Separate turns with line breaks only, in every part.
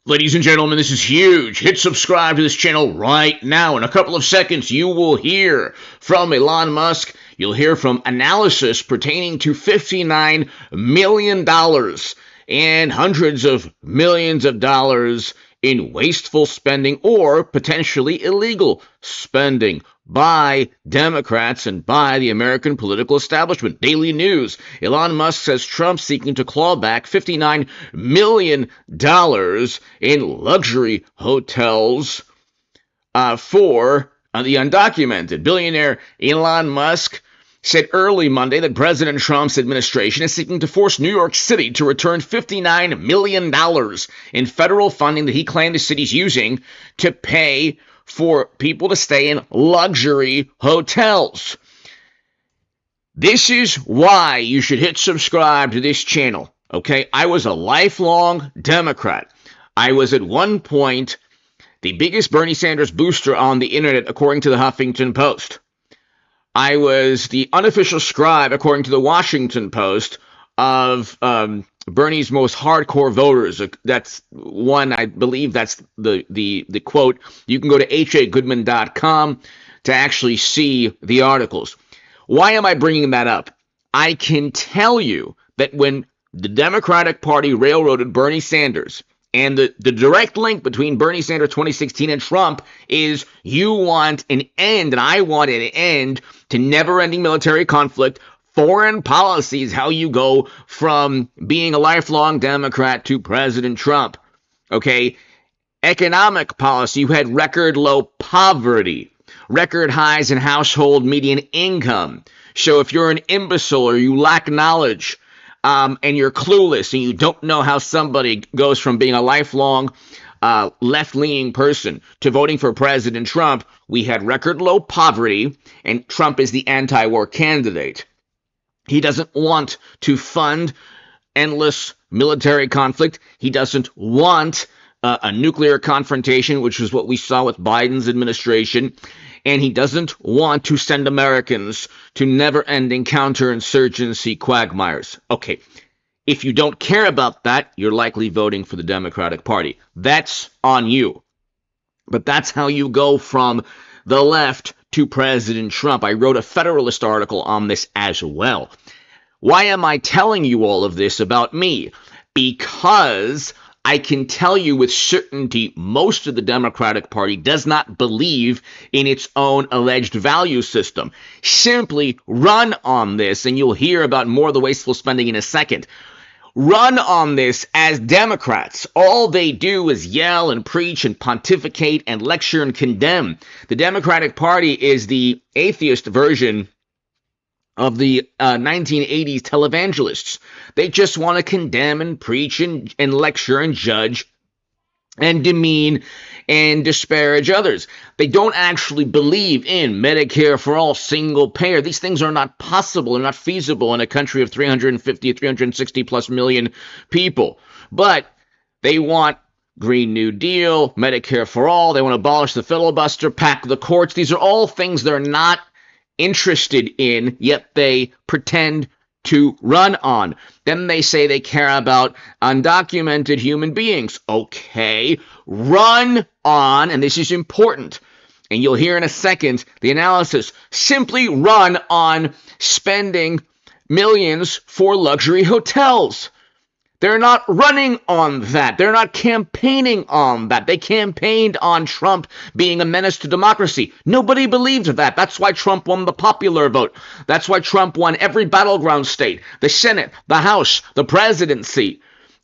Ladies and gentlemen, this is huge. Hit subscribe to this channel right now. In a couple of seconds, you will hear from Elon Musk. You'll hear from analysis pertaining to $59 million and hundreds of millions of dollars in wasteful spending or potentially illegal spending by Democrats and by the American political establishment. Daily News. Elon Musk says Trump seeking to claw back $59 million in luxury hotels for the undocumented. Billionaire Elon Musk said early Monday that President Trump's administration is seeking to force New York City to return $59 million in federal funding that he claimed the city's using to pay for people to stay in luxury hotels. This is why you should hit subscribe to this channel, okay? I was a lifelong Democrat. I was at one point the biggest Bernie Sanders booster on the internet, according to the Huffington Post. I was the unofficial scribe, according to the Washington Post, of Bernie's most hardcore voters. That's one, I believe that's the quote. You can go to hagoodman.com to actually see the articles. Why am I bringing that up? I can tell you that when the Democratic Party railroaded Bernie Sanders, and the direct link between Bernie Sanders 2016 and Trump is you want an end, and I want an end to never-ending military conflict. Foreign policy is how you go from being a lifelong Democrat to President Trump. Okay? Economic policy, you had record low poverty, record highs in household median income. So if you're an imbecile or you lack knowledge, and you're clueless and you don't know how somebody goes from being a lifelong left-leaning person to voting for President Trump, we had record low poverty, and Trump is the anti-war candidate. He doesn't want to fund endless military conflict. He doesn't want a nuclear confrontation, which is what we saw with Biden's administration. And he doesn't want to send Americans to never-ending counterinsurgency quagmires. Okay, if you don't care about that, you're likely voting for the Democratic Party. That's on you. But that's how you go from the left to President Trump. I wrote a Federalist article on this as well. Why am I telling you all of this about me? Because I can tell you with certainty most of the Democratic Party does not believe in its own alleged value system. Simply run on this, and you'll hear about more of the wasteful spending in a second. Run on this as Democrats. All they do is yell and preach and pontificate and lecture and condemn. The Democratic Party is the atheist version of the 1980s televangelists. They just want to condemn and preach and lecture and judge and demean and disparage others. They don't actually believe in Medicare for all, single payer. These things are not possible and not feasible in a country of 350, 360 plus million people. But they want Green New Deal, Medicare for all. They want to abolish the filibuster, pack the courts. These are all things they're not interested in, yet they pretend to run on. Then they say they care about undocumented human beings. Okay, run on, and this is important, and you'll hear in a second the analysis. Simply run on spending millions for luxury hotels. They're not running on that. They're not campaigning on that. They campaigned on Trump being a menace to democracy. Nobody believed that. That's why Trump won the popular vote. That's why Trump won every battleground state, the Senate, the House, the presidency.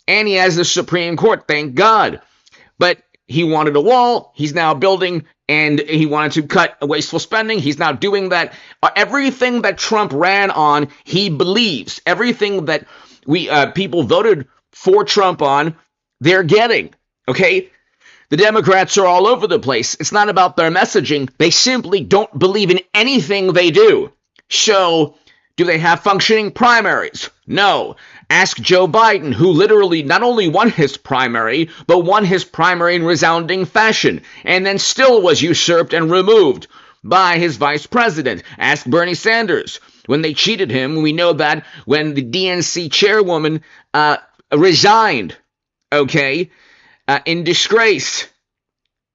And he has the Supreme Court, thank God. But he wanted a wall. He's now building, and he wanted to cut wasteful spending. He's now doing that. Everything that Trump ran on, he believes. Everything that people voted for Trump on, they're getting, okay? The Democrats are all over the place. It's not about their messaging. They simply don't believe in anything they do. So, do they have functioning primaries? No. Ask Joe Biden, who literally not only won his primary, but won his primary in resounding fashion, and then still was usurped and removed by his vice president. Ask Bernie Sanders. When they cheated him, we know that when the DNC chairwoman resigned, okay, in disgrace.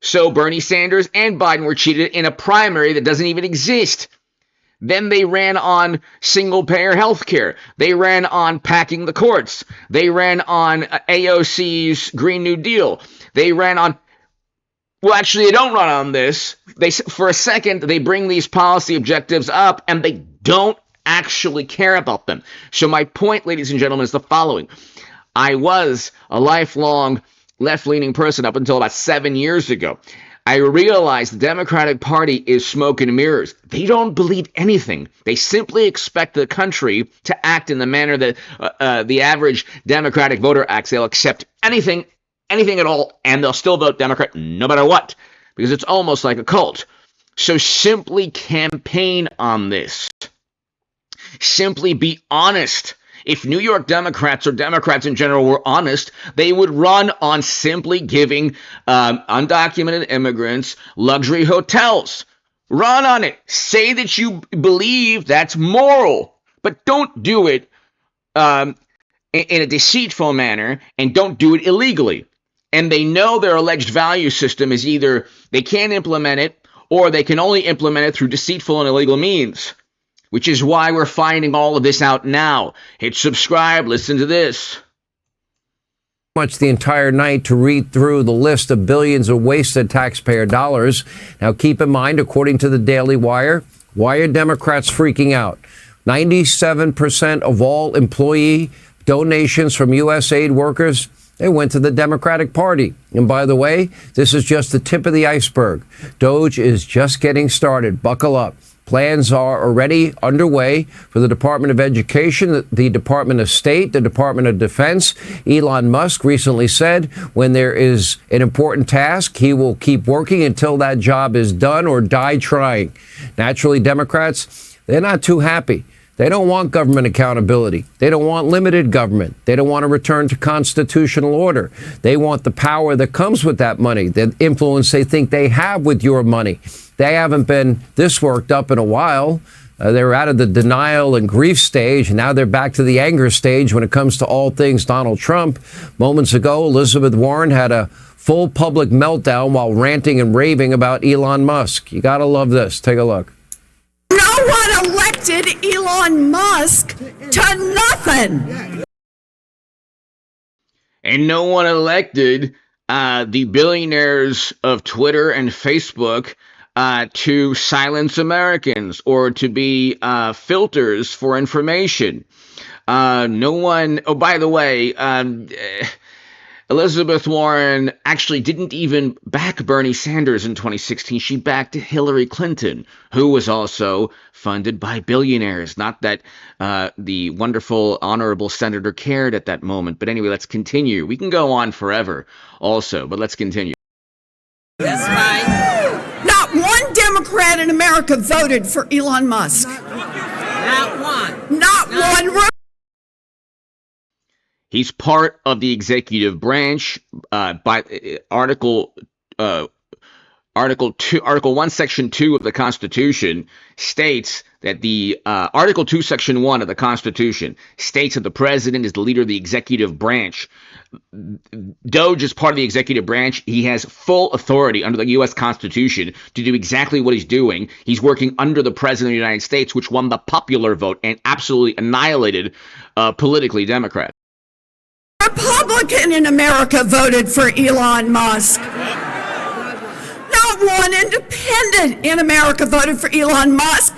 So Bernie Sanders and Biden were cheated in a primary that doesn't even exist. Then they ran on single-payer health care. They ran on packing the courts. They ran on AOC's Green New Deal. They ran on... Well, actually, they don't run on this. For a second, they bring these policy objectives up, and they don't actually care about them. So my point, ladies and gentlemen, is the following. I was a lifelong left-leaning person up until about 7 years ago. I realized the Democratic Party is smoke and mirrors. They don't believe anything. They simply expect the country to act in the manner that the average Democratic voter acts. They'll accept anything at all, and they'll still vote Democrat no matter what, because it's almost like a cult. So simply campaign on this. Simply be honest. If New York Democrats or Democrats in general were honest, they would run on simply giving undocumented immigrants luxury hotels. Run on it. Say that you believe that's moral, but don't do it in a deceitful manner, and don't do it illegally. And they know their alleged value system is either they can't implement it, or they can only implement it through deceitful and illegal means. Which is why we're finding all of this out now. Hit subscribe, listen to this.
Much the entire night to read through the list of billions of wasted taxpayer dollars. Now keep in mind, according to the Daily Wire, why are Democrats freaking out? 97% of all employee donations from U.S. aid workers, they went to the Democratic Party. And by the way, this is just the tip of the iceberg. DOGE is just getting started. Buckle up. Plans are already underway for the Department of Education, the Department of State, the Department of Defense. Elon Musk recently said when there is an important task, he will keep working until that job is done or die trying. Naturally, Democrats, they're not too happy. They don't want government accountability. They don't want limited government. They don't want to return to constitutional order. They want the power that comes with that money, the influence they think they have with your money. They haven't been this worked up in a while. They were out of the denial and grief stage, and now they're back to the anger stage when it comes to all things Donald Trump. Moments ago, Elizabeth Warren had a full public meltdown while ranting and raving about Elon Musk. You got to love this. Take a look.
No one elected Elon Musk to nothing.
And no one elected the billionaires of Twitter and Facebook to silence Americans or to be filters for information. No one, oh, by the way, Elizabeth Warren actually didn't even back Bernie Sanders in 2016. She backed Hillary Clinton, who was also funded by billionaires. Not that the wonderful, honorable senator cared at that moment. But anyway, let's continue. We can go on forever also, but let's continue.
That's right. Not one Democrat in America voted for Elon Musk. Not one. Not one.
He's part of the executive branch by Article 1, Section 2 of the Constitution states that the Article 2, Section 1 of the Constitution states that the president is the leader of the executive branch. DOGE is part of the executive branch. He has full authority under the U.S. Constitution to do exactly what he's doing. He's working under the president of the United States, which won the popular vote and absolutely annihilated politically Democrats.
Republican in America voted for Elon Musk. Not one independent in America voted for Elon Musk.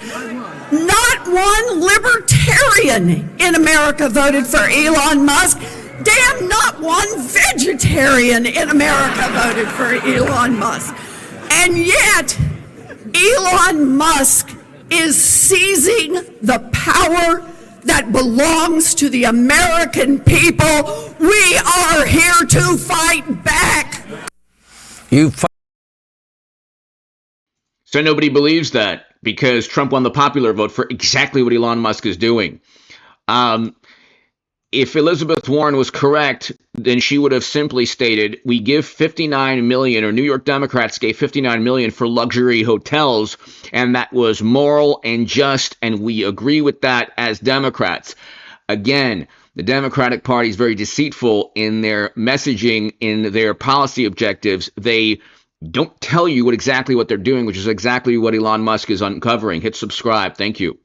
Not one libertarian in America voted for Elon Musk. Damn, not one vegetarian in America voted for Elon Musk. And yet, Elon Musk is seizing the power that belongs to the American people. We are here to fight back.
So nobody believes that because Trump won the popular vote for exactly what Elon Musk is doing. If Elizabeth Warren was correct, then she would have simply stated, we give 59 million, or New York Democrats gave 59 million for luxury hotels, and that was moral and just, and we agree with that as Democrats. Again, the Democratic Party is very deceitful in their messaging, in their policy objectives. They don't tell you exactly what they're doing, which is exactly what Elon Musk is uncovering. Hit subscribe. Thank you.